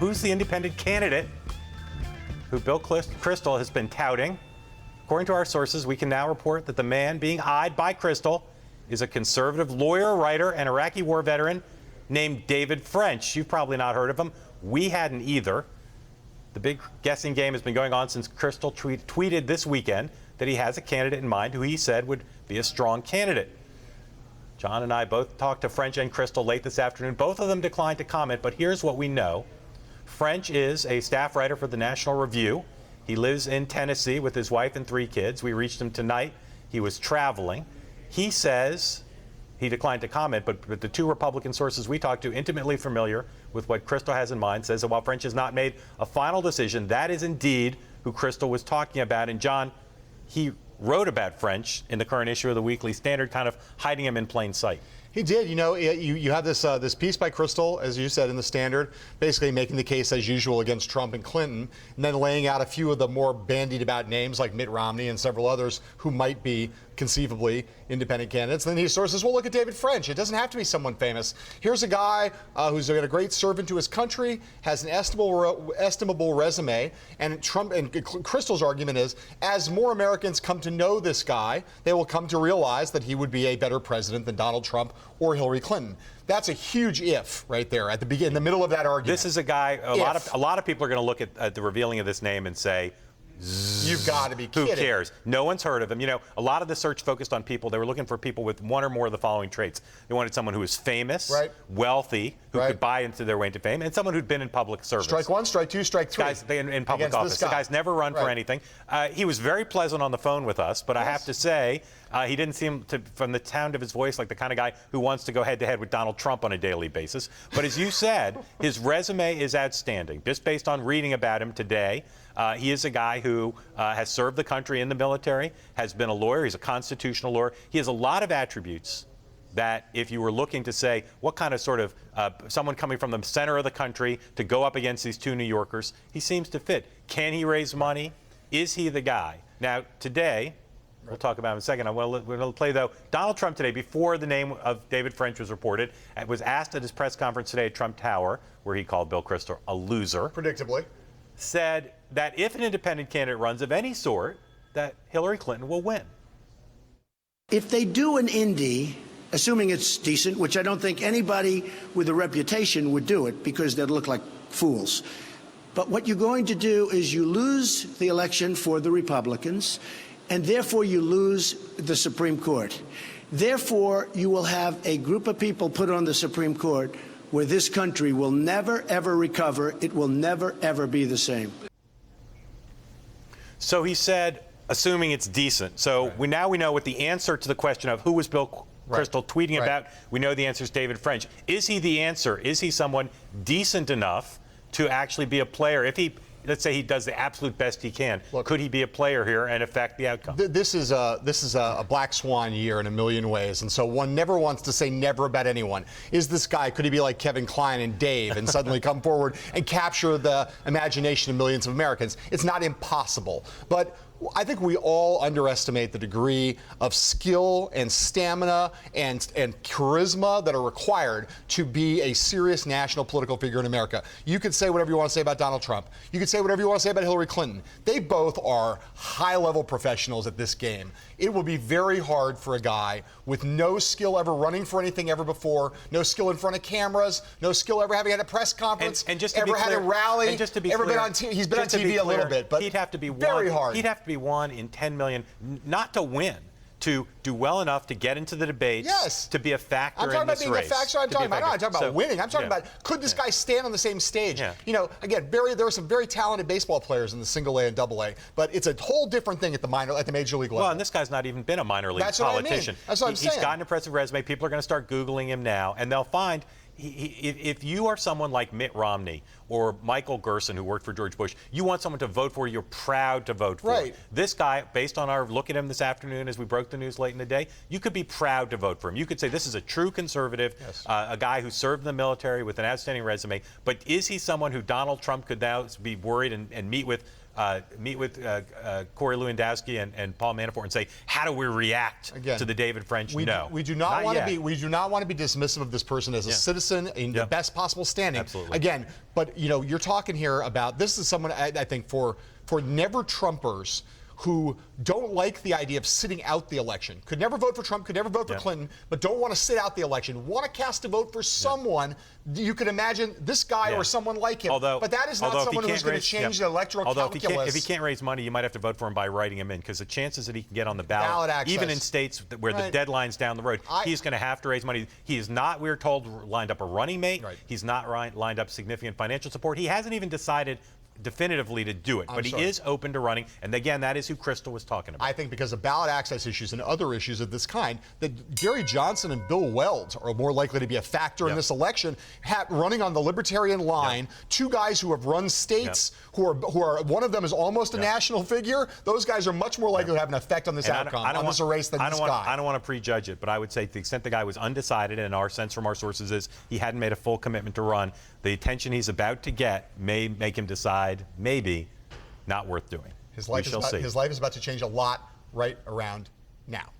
who's the independent candidate who Bill Kristol has been touting? According to our sources, we can now report that the man being eyed by Kristol is a conservative lawyer, writer, and Iraqi war veteran named David French. You've probably not heard of him. We hadn't either. The big guessing game has been going on since Kristol tweeted this weekend that he has a candidate in mind who he said would be a strong candidate. John and I both talked to French and Kristol late this afternoon. Both of them declined to comment, but here's what we know. French is a staff writer for the National Review. He lives in Tennessee with his wife and 3 kids. We reached him tonight. He was traveling. He says he declined to comment, but the 2 Republican sources we talked to, intimately familiar with what Kristol has in mind, says that while French has not made a final decision, that is indeed who Kristol was talking about. And John, he wrote about French in the current issue of the Weekly Standard, kind of hiding him in plain sight. He did. You know, you have this piece by Kristol, as you said, in the Standard, basically making the case as usual against Trump and Clinton, and then laying out a few of the more bandied about names like Mitt Romney and several others who might be conceivably independent candidates. And then his source says, well, look at David French. It doesn't have to be someone famous. Here's a guy who's been a great servant to his country, has an estimable resume, and Trump and Kristol's argument is, as more Americans come to know this guy, they will come to realize that he would be a better president than Donald Trump or Hillary Clinton. That's a huge if right there at the beginning, in the middle of that argument. This is a guy, a lot of people are going to look at the revealing of this name and say, you've got to be kidding. Who cares? No one's heard of him. You know, a lot of the search focused on people. They were looking for people with one or more of the following traits. They wanted someone who was famous, wealthy, who could buy into their way into fame, and someone who'd been in public service. Strike 1, strike 2, strike 3. Guys in public office. The guy's never run for anything. He was very pleasant on the phone with us, but I have to say, he didn't seem to, from the sound of his voice, like the kind of guy who wants to go head-to-head with Donald Trump on a daily basis. But as you said, his resume is outstanding. Just based on reading about him today, he is a guy who has served the country in the military, has been a lawyer. He's a constitutional lawyer. He has a lot of attributes that if you were looking to say what kind of sort of someone coming from the center of the country to go up against these 2 New Yorkers, he seems to fit. Can he raise money? Is he the guy? Now, today, we'll talk about him in a second. We're going to play, though, Donald Trump today, before the name of David French was reported, was asked at his press conference today at Trump Tower, where he called Bill Kristol a loser. Predictably. Said that if an independent candidate runs of any sort, that Hillary Clinton will win. If they do an Indy, assuming it's decent, which I don't think anybody with a reputation would do it because they'd look like fools. But what you're going to do is you lose the election for the Republicans, and therefore you lose the Supreme Court. Therefore, you will have a group of people put on the Supreme Court where this country will never, ever recover. It will never, ever be the same. So he said, assuming it's decent. So now we know what the answer to the question of who was Bill Kristol tweeting about. We know the answer is David French. Is he the answer? Is he someone decent enough to actually be a player? If he, let's say he does the absolute best he can, could he be a player here and affect the outcome? This is a black swan year in a million ways, and so one never wants to say never about anyone. Is this guy, could he be like Kevin Kline and Dave and suddenly come forward and capture the imagination of millions of Americans? It's not impossible, but I think we all underestimate the degree of skill and stamina and charisma that are required to be a serious national political figure in America. You could say whatever you want to say about Donald Trump. You could say whatever you want to say about Hillary Clinton. They both are high-level professionals at this game. It will be very hard for a guy with no skill ever running for anything ever before, no skill in front of cameras, no skill ever having had a press conference, and just to ever be clear, had a rally, and just to be ever clear, been on TV. He's been on TV a little bit, but he'd have to be very hard. He'd have to be 1 in 10 million, not to win, to do well enough to get into the debates, to be a factor in this race. I'm talking about being a factor. I'm talking about. I'm not talking about winning. I'm talking about could this guy stand on the same stage? You know, again, there are some very talented baseball players in the single A and double A, but it's a whole different thing at the major league level. Well, and this guy's not even been a minor league politician. That's what I'm saying. He's got an impressive resume. People are going to start Googling him now, and they'll find if you are someone like Mitt Romney or Michael Gerson, who worked for George Bush, you want someone to vote for, you're proud to vote for. This guy, based on our look at him this afternoon as we broke the news late in the day, you could be proud to vote for him. You could say this is a true conservative, a guy who served in the military with an outstanding resume. But is he someone who Donald Trump could now be worried and meet with Corey Lewandowski and Paul Manafort and say, how do we react to the David French? No. We do not want to be dismissive of this person as a citizen in the best possible standing. Absolutely. Again, But, you know, you're talking here about, this is someone, I think, for never-Trumpers who don't like the idea of sitting out the election, could never vote for Trump, could never vote for Clinton, but don't want to sit out the election, want to cast a vote for someone. You can imagine this guy or someone like him. But that is not someone who's going to change the electoral calculus. If he can't raise money, you might have to vote for him by writing him in, because the chances that he can get on the ballot even in states where the deadline's down the road, he's going to have to raise money. He is not, we're told, lined up a running mate. He's not lined up significant financial support. He hasn't even decided definitively to do it, but he is open to running, and again, that is who Kristol was talking about. I think because of ballot access issues and other issues of this kind, that Gary Johnson and Bill Weld are more likely to be a factor in this election, running on the libertarian line. Two guys who have run states, who are one of them is almost a national figure. Those guys are much more likely to have an effect on this outcome, on this race than this guy. I don't want to prejudge it, but I would say to the extent the guy was undecided, and our sense from our sources is he hadn't made a full commitment to run, the attention he's about to get may make him decide maybe not worth doing. His life is about to change a lot right around now.